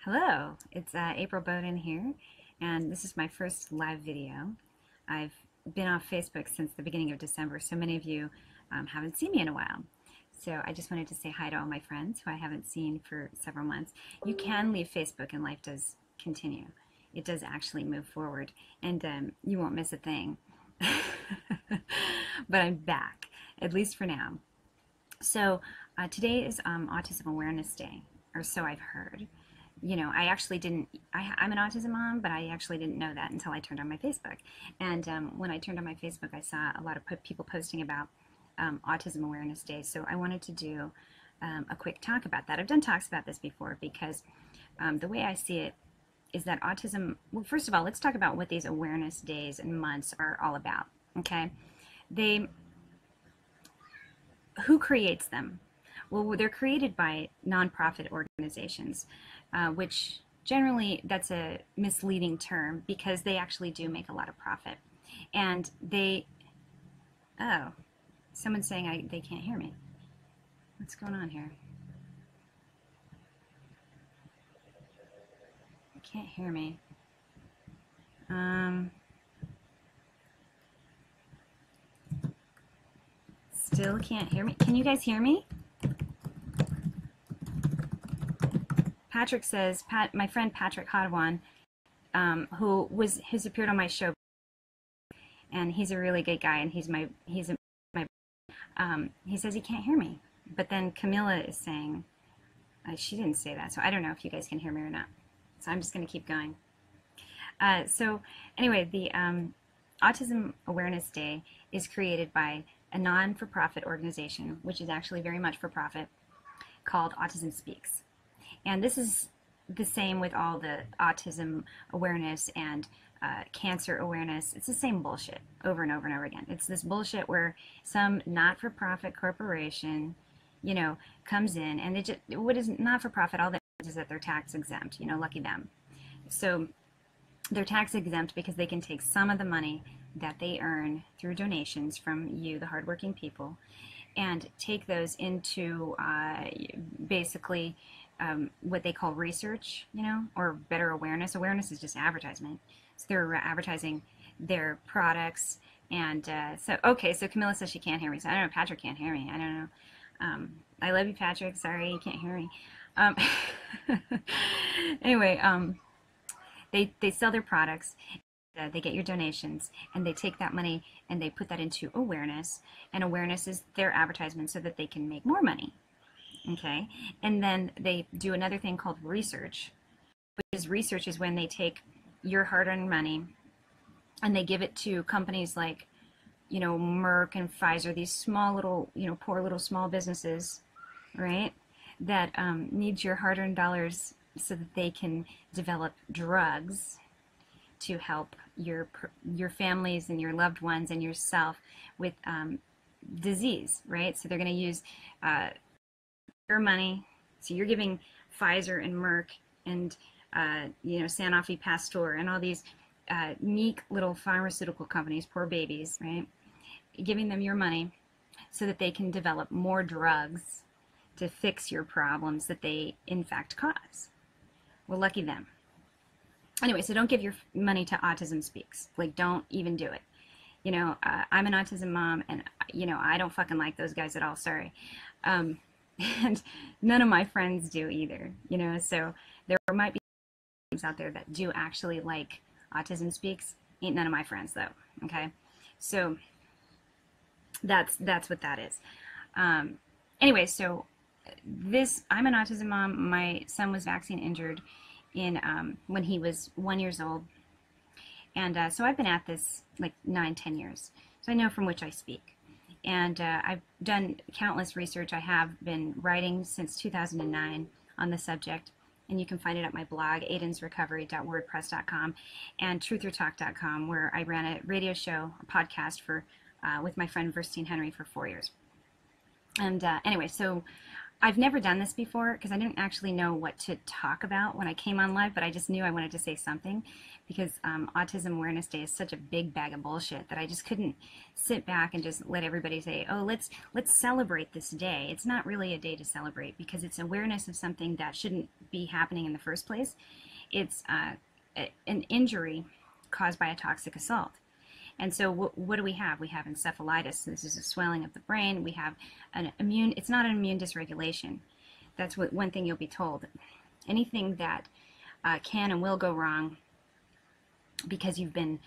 Hello, it's April Bowden here, and this is my first live video. I've been off Facebook since the beginning of December, so many of you haven't seen me in a while. So I just wanted to say hi to all my friends who I haven't seen for several months. You can leave Facebook and life does continue. It does actually move forward, and you won't miss a thing. But I'm back, at least for now. So today is Autism Awareness Day, or so I've heard. I actually didn't, I'm an autism mom, but I actually didn't know that until I turned on my Facebook. And when I turned on my Facebook, I saw a lot of people posting about Autism Awareness Day. So I wanted to do a quick talk about that. I've done talks about this before because the way I see it is that autism, well, first of all, let's talk about what these awareness days and months are all about, okay? Who creates them? Well, they're created by nonprofit organizations, which generally that's a misleading term because they actually do make a lot of profit. And oh, someone's saying they can't hear me. What's going on here? They can't hear me. Still can't hear me. Can you guys hear me? Patrick says, my friend Patrick Hadwan, who's appeared on my show, and he's a really good guy, and he says he can't hear me. But then Camilla is saying, she didn't say that, so I don't know if you guys can hear me or not. So I'm just going to keep going. So anyway, the Autism Awareness Day is created by a non-for-profit organization, which is actually very much for profit, called Autism Speaks. And this is the same with all the autism awareness and cancer awareness. It's the same bullshit over and over and over again. It's this bullshit where some not-for-profit corporation, comes in and what is not-for-profit, all that is that they're tax exempt, lucky them. So they're tax exempt because they can take some of the money that they earn through donations from you, the hardworking people, and take those into basically what they call research, or better awareness. Awareness is just advertisement. So they're advertising their products. And so Camilla says she can't hear me. So I don't know, Patrick can't hear me. I don't know. I love you, Patrick. Sorry you can't hear me. Anyway, they sell their products. They get your donations, and they take that money and they put that into awareness. And awareness is their advertisement so that they can make more money. Okay, and then they do another thing called research, research is when they take your hard-earned money and they give it to companies like, Merck and Pfizer, these small little, poor little small businesses, right, that need your hard-earned dollars so that they can develop drugs to help your families and your loved ones and yourself with disease, right? So they're going to use your money. So you're giving Pfizer and Merck and Sanofi Pasteur and all these meek little pharmaceutical companies, poor babies, right? Giving them your money so that they can develop more drugs to fix your problems that they in fact cause. Well, lucky them. Anyway, so don't give your money to Autism Speaks. Like, don't even do it. I'm an autism mom, and I don't fucking like those guys at all. Sorry. And none of my friends do either, so there might be things out there that do actually like Autism Speaks. Ain't none of my friends though. Okay, so that's what that is. Anyway, so I'm an autism mom. My son was vaccine injured when he was 1 year old, and so I've been at this like 9-10 years, so I know from which I speak. And I've done countless research. I have been writing since 2009 on the subject, and you can find it at my blog, aidensrecovery.wordpress.com, and truthertalk.com, where I ran a radio show, a podcast with my friend Verstine Henry for 4 years. And anyway, so I've never done this before because I didn't actually know what to talk about when I came on live, but I just knew I wanted to say something because Autism Awareness Day is such a big bag of bullshit that I just couldn't sit back and just let everybody say, oh, let's celebrate this day. It's not really a day to celebrate because it's awareness of something that shouldn't be happening in the first place. It's an injury caused by a toxic assault. And so what do we have? We have encephalitis. This is a swelling of the brain. We have it's not an immune dysregulation. That's one thing you'll be told. Anything that can and will go wrong because you've been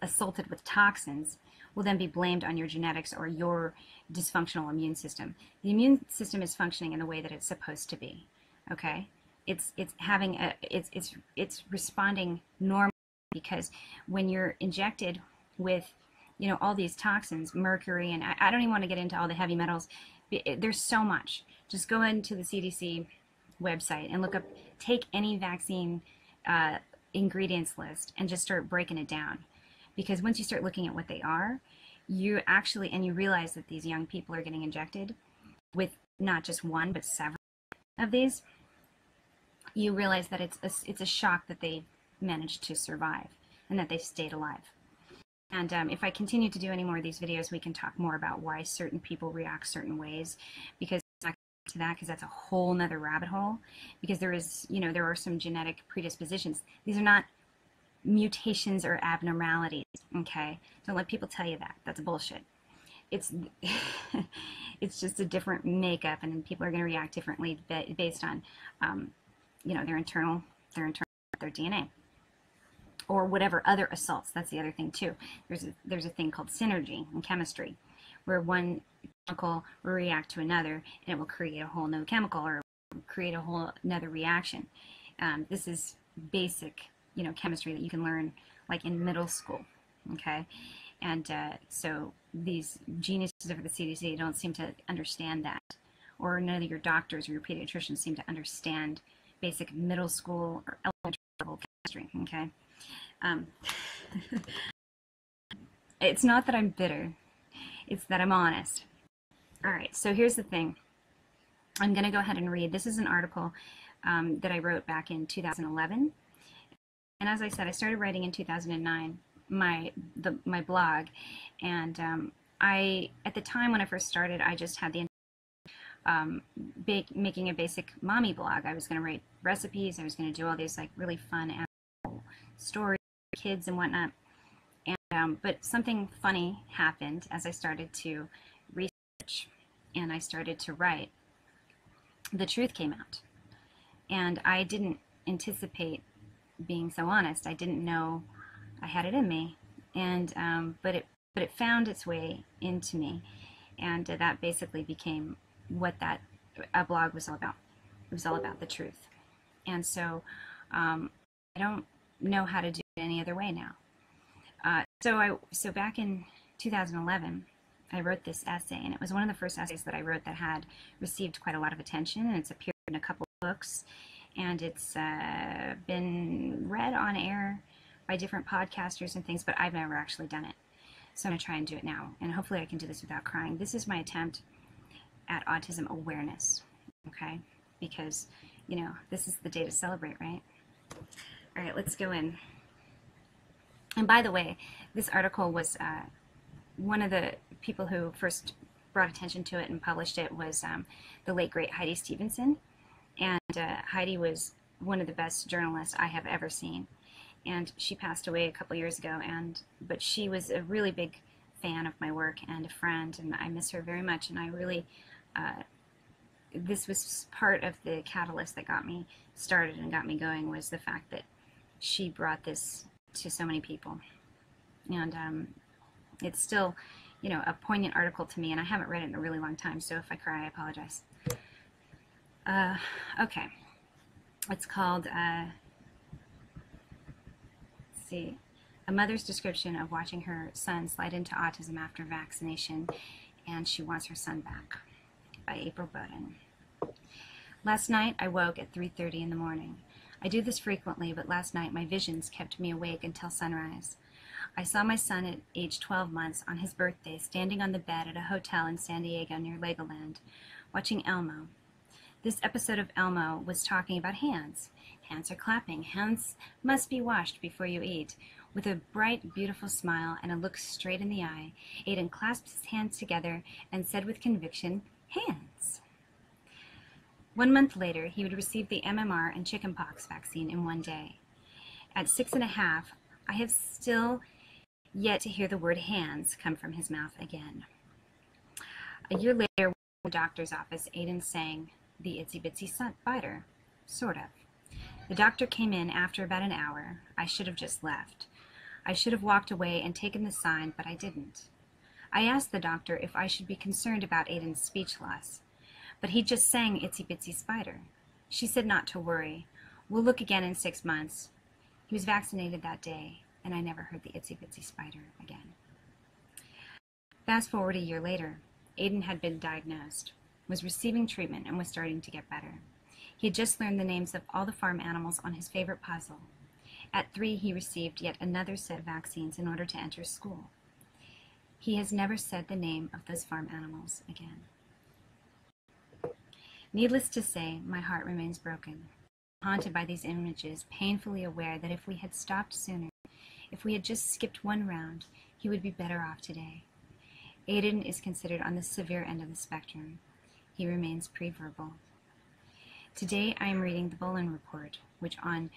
assaulted with toxins will then be blamed on your genetics or your dysfunctional immune system. The immune system is functioning in the way that it's supposed to be. Okay? It's responding normally. Because when you're injected with, all these toxins, mercury, and I don't even want to get into all the heavy metals. There's so much. Just go into the CDC website and look up, take any vaccine ingredients list and just start breaking it down. Because once you start looking at what they are, you realize that these young people are getting injected with not just one, but several of these. You realize that it's a shock that they managed to survive and that they stayed alive. And if I continue to do any more of these videos, we can talk more about why certain people react certain ways, because I'm not going to get to that because that's a whole nother rabbit hole. Because there are some genetic predispositions. These are not mutations or abnormalities. Okay, don't let people tell you that. That's bullshit. It's it's just a different makeup, and people are going to react differently based on their internal their DNA. Or whatever other assaults. That's the other thing too. There's a thing called synergy in chemistry, where one chemical will react to another, and it will create a whole new chemical or create a whole another reaction. This is basic, chemistry that you can learn like in middle school. Okay, and so these geniuses of the CDC don't seem to understand that, or none of your doctors or your pediatricians seem to understand basic middle school or elementary level chemistry. Okay. It's not that I'm bitter, it's that I'm honest. Alright, so here's the thing. I'm going to go ahead and read. This is an article that I wrote back in 2011. And as I said, I started writing in 2009, my blog. And at the time when I first started, I just had the making a basic mommy blog. I was going to write recipes. I was going to do all these like really fun stories, kids and whatnot, and but something funny happened as I started to research and I started to write. The truth came out, and I didn't anticipate being so honest. I didn't know I had it in me, and but it found its way into me, and that basically became what that blog was all about. It was all about the truth, and so I don't know how to do it any other way now. So back in 2011, I wrote this essay, and it was one of the first essays that I wrote that had received quite a lot of attention, and it's appeared in a couple of books, and it's been read on air by different podcasters and things, but I've never actually done it. So I'm going to try and do it now, and hopefully I can do this without crying. This is my attempt at autism awareness, okay? Because, this is the day to celebrate, right? All right, let's go in. And by the way, this article was one of the people who first brought attention to it and published it was the late, great Heidi Stevenson. And Heidi was one of the best journalists I have ever seen. And she passed away a couple years ago, but she was a really big fan of my work and a friend, and I miss her very much. And I really, this was part of the catalyst that got me started and got me going, was the fact that she brought this to so many people. And it's still, a poignant article to me, and I haven't read it in a really long time, so if I cry, I apologize. Okay. It's called, let's see, A Mother's Description of Watching Her Son Slide into Autism After Vaccination, and She Wants Her Son Back, by April Bowden. Last night, I woke at 3:30 in the morning. I do this frequently, but last night my visions kept me awake until sunrise. I saw my son at age 12 months on his birthday standing on the bed at a hotel in San Diego near Legoland, watching Elmo. This episode of Elmo was talking about hands. Hands are clapping. Hands must be washed before you eat. With a bright, beautiful smile and a look straight in the eye, Aiden clasped his hands together and said with conviction, "Hands." 1 month later, he would receive the MMR and chickenpox vaccine in one day. At 6.5, I have still yet to hear the word hands come from his mouth again. A year later, in the doctor's office, Aiden sang the Itsy Bitsy Spider, sort of. The doctor came in after about an hour. I should have just left. I should have walked away and taken the sign, but I didn't. I asked the doctor if I should be concerned about Aiden's speech loss, but he just sang Itsy Bitsy Spider. She said not to worry. We'll look again in 6 months. He was vaccinated that day, and I never heard the Itsy Bitsy Spider again. Fast forward a year later, Aiden had been diagnosed, was receiving treatment, and was starting to get better. He had just learned the names of all the farm animals on his favorite puzzle. At 3, he received yet another set of vaccines in order to enter school. He has never said the name of those farm animals again. Needless to say, my heart remains broken, haunted by these images, painfully aware that if we had stopped sooner, if we had just skipped one round, he would be better off today. Aiden is considered on the severe end of the spectrum. He remains pre-verbal. Today I am reading the Bolin Report, which on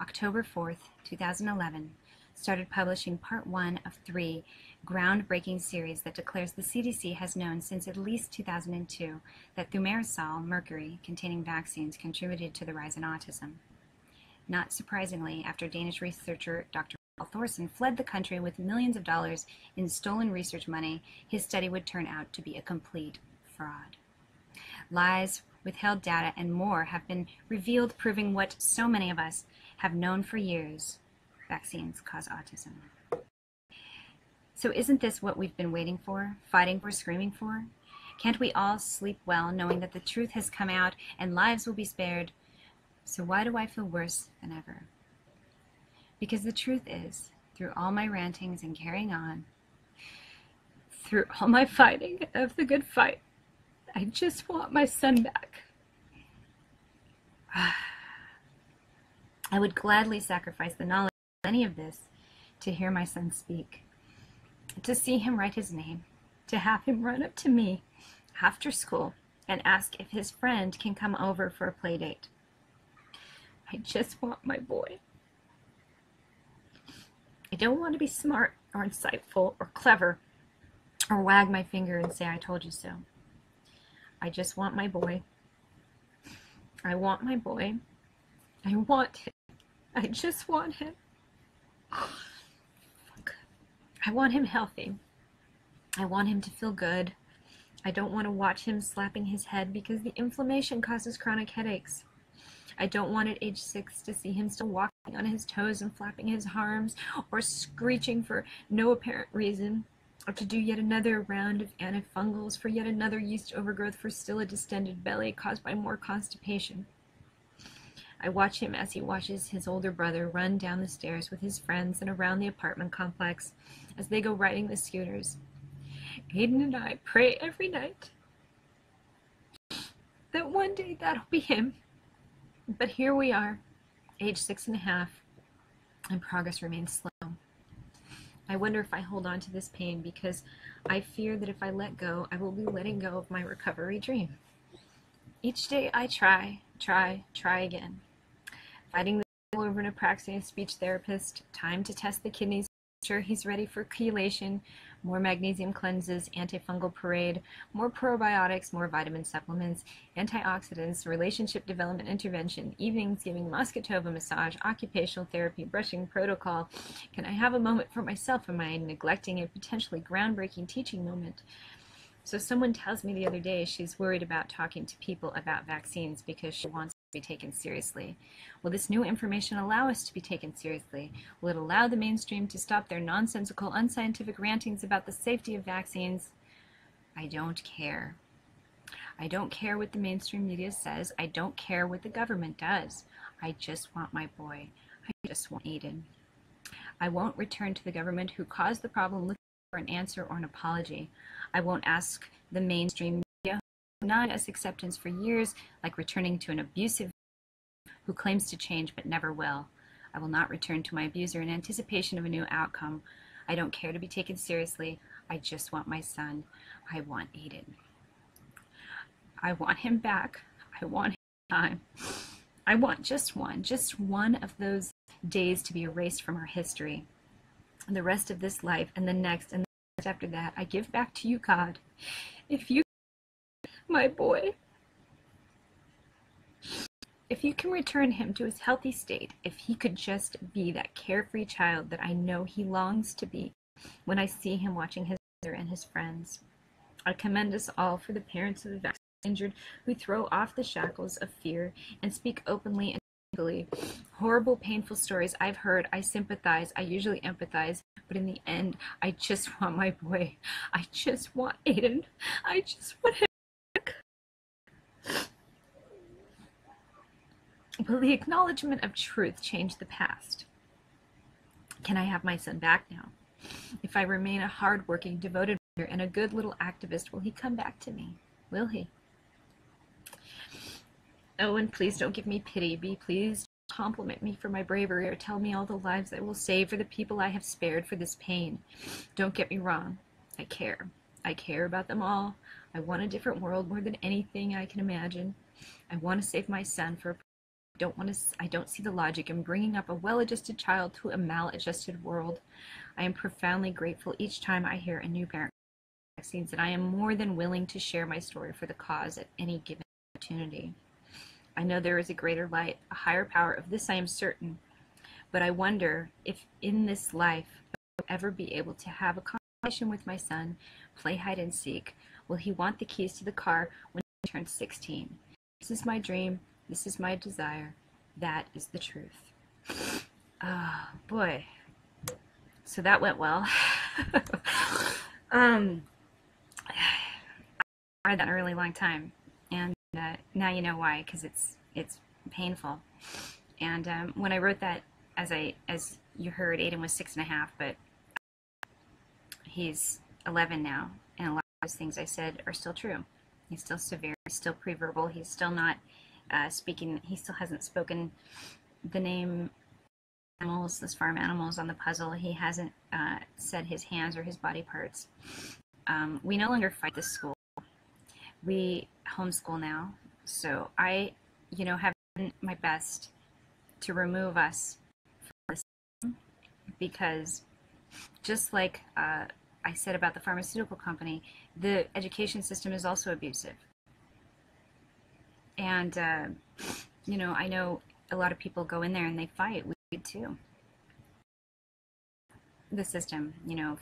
October 4th, 2011, started publishing part 1 of 3 groundbreaking series that declares the CDC has known since at least 2002 that thimerosal, mercury, containing vaccines contributed to the rise in autism. Not surprisingly, after Danish researcher Dr. Thorsen fled the country with millions of dollars in stolen research money, his study would turn out to be a complete fraud. Lies, withheld data, and more have been revealed, proving what so many of us have known for years: vaccines cause autism. So isn't this what we've been waiting for, fighting for, screaming for? Can't we all sleep well knowing that the truth has come out and lives will be spared? So why do I feel worse than ever? Because the truth is, through all my rantings and carrying on, through all my fighting of the good fight, I just want my son back. I would gladly sacrifice the knowledge of any of this to hear my son speak, to see him write his name, to have him run up to me after school and ask if his friend can come over for a play date. I just want my boy. I don't want to be smart or insightful or clever or wag my finger and say I told you so. I just want my boy. I want my boy. I want him. I just want him. I want him healthy. I want him to feel good. I don't want to watch him slapping his head because the inflammation causes chronic headaches. I don't want at age 6 to see him still walking on his toes and flapping his arms or screeching for no apparent reason, or to do yet another round of antifungals for yet another yeast overgrowth for still a distended belly caused by more constipation. I watch him as he watches his older brother run down the stairs with his friends and around the apartment complex as they go riding the scooters. Aiden and I pray every night that one day that'll be him. But here we are, age 6.5, and progress remains slow. I wonder if I hold on to this pain because I fear that if I let go, I will be letting go of my recovery dream. Each day I try again. Fighting the battle over an apraxia speech therapist, time to test the kidneys, sure he's ready for chelation, more magnesium cleanses, antifungal parade, more probiotics, more vitamin supplements, antioxidants, relationship development intervention, evenings giving Moscatova massage, occupational therapy, brushing protocol. Can I have a moment for myself? Am I neglecting a potentially groundbreaking teaching moment? So someone tells me the other day she's worried about talking to people about vaccines because she wants to be taken seriously. Will this new information allow us to be taken seriously? Will it allow the mainstream to stop their nonsensical, unscientific rantings about the safety of vaccines? I don't care. I don't care what the mainstream media says. I don't care what the government does. I just want my boy. I just want Aiden. I won't return to the government who caused the problem looking for an answer or an apology. I won't ask the mainstream media who denied us acceptance for years, like returning to an abusive who claims to change but never will. I will not return to my abuser in anticipation of a new outcome. I don't care to be taken seriously. I just want my son. I want Aiden. I want him back. I want him time. I want just one of those days to be erased from our history. The rest of this life and the next and the next after that, I give back to you, God. If you, my boy, if you can return him to his healthy state, if he could just be that carefree child that I know he longs to be when I see him watching his mother and his friends. I commend us all for the parents of the vaccine injured who throw off the shackles of fear and speak openly and legally. Horrible, painful stories I've heard. I sympathize. I usually empathize. But in the end, I just want my boy. I just want Aiden. I just want him back. Will the acknowledgement of truth change the past? Can I have my son back now? If I remain a hard-working, devoted mother and a good little activist, will he come back to me? Will he? Oh, and please don't give me pity. Please compliment me for my bravery or tell me all the lives I will save for the people I have spared for this pain. Don't get me wrong. I care. I care about them all. I want a different world more than anything I can imagine. I want to save my son for I don't see the logic in bringing up a well-adjusted child to a maladjusted world. I am profoundly grateful each time I hear a new parent vaccines, and I am more than willing to share my story for the cause at any given opportunity. I know there is a greater light, a higher power. Of this I am certain, but I wonder if in this life I will ever be able to have a conversation with my son, play hide and seek. Will he want the keys to the car when he turns 16? This is my dream. This is my desire. That is the truth. Oh, boy. So that went well. I tried that in a really long time, and now you know why, because it's painful. And when I wrote that, as you heard, Aiden was 6.5, but he's 11 now, and a lot of those things I said are still true. He's still severe. He's still pre-verbal. He's still not speaking. He still hasn't spoken the name animals, those farm animals on the puzzle. He hasn't said his hands or his body parts. We no longer fight this school. We homeschool now. So I, have done my best to remove us from this system, because just like I said about the pharmaceutical company, the education system is also abusive. And, I know a lot of people go in there and they fight. We do too. The system,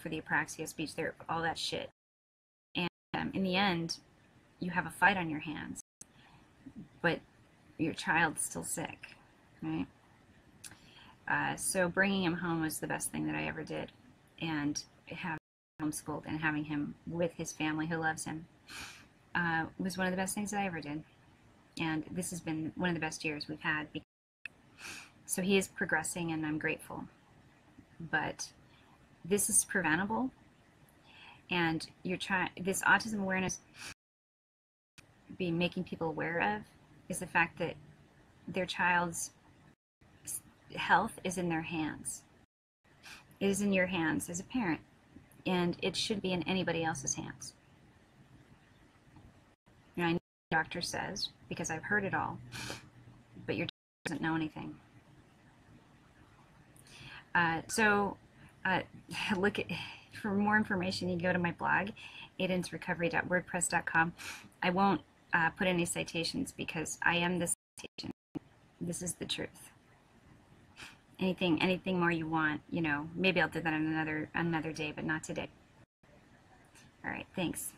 for the apraxia, speech therapy, all that shit. And in the end, you have a fight on your hands, but your child's still sick, right? So bringing him home was the best thing that I ever did. And having him homeschooled and having him with his family who loves him was one of the best things that I ever did. And this has been one of the best years we've had. So he is progressing, and I'm grateful. But this is preventable. And this autism awareness be making people aware of is the fact that their child's health is in their hands. It is in your hands as a parent, and it should be in anybody else's hands. I know what the doctor says, because I've heard it all, but your doctor doesn't know anything. For more information, you can go to my blog, aidensrecovery.wordpress.com. I won't put any citations because I am the citation. This is the truth. Anything more you want, maybe I'll do that on another day, but not today. All right, thanks.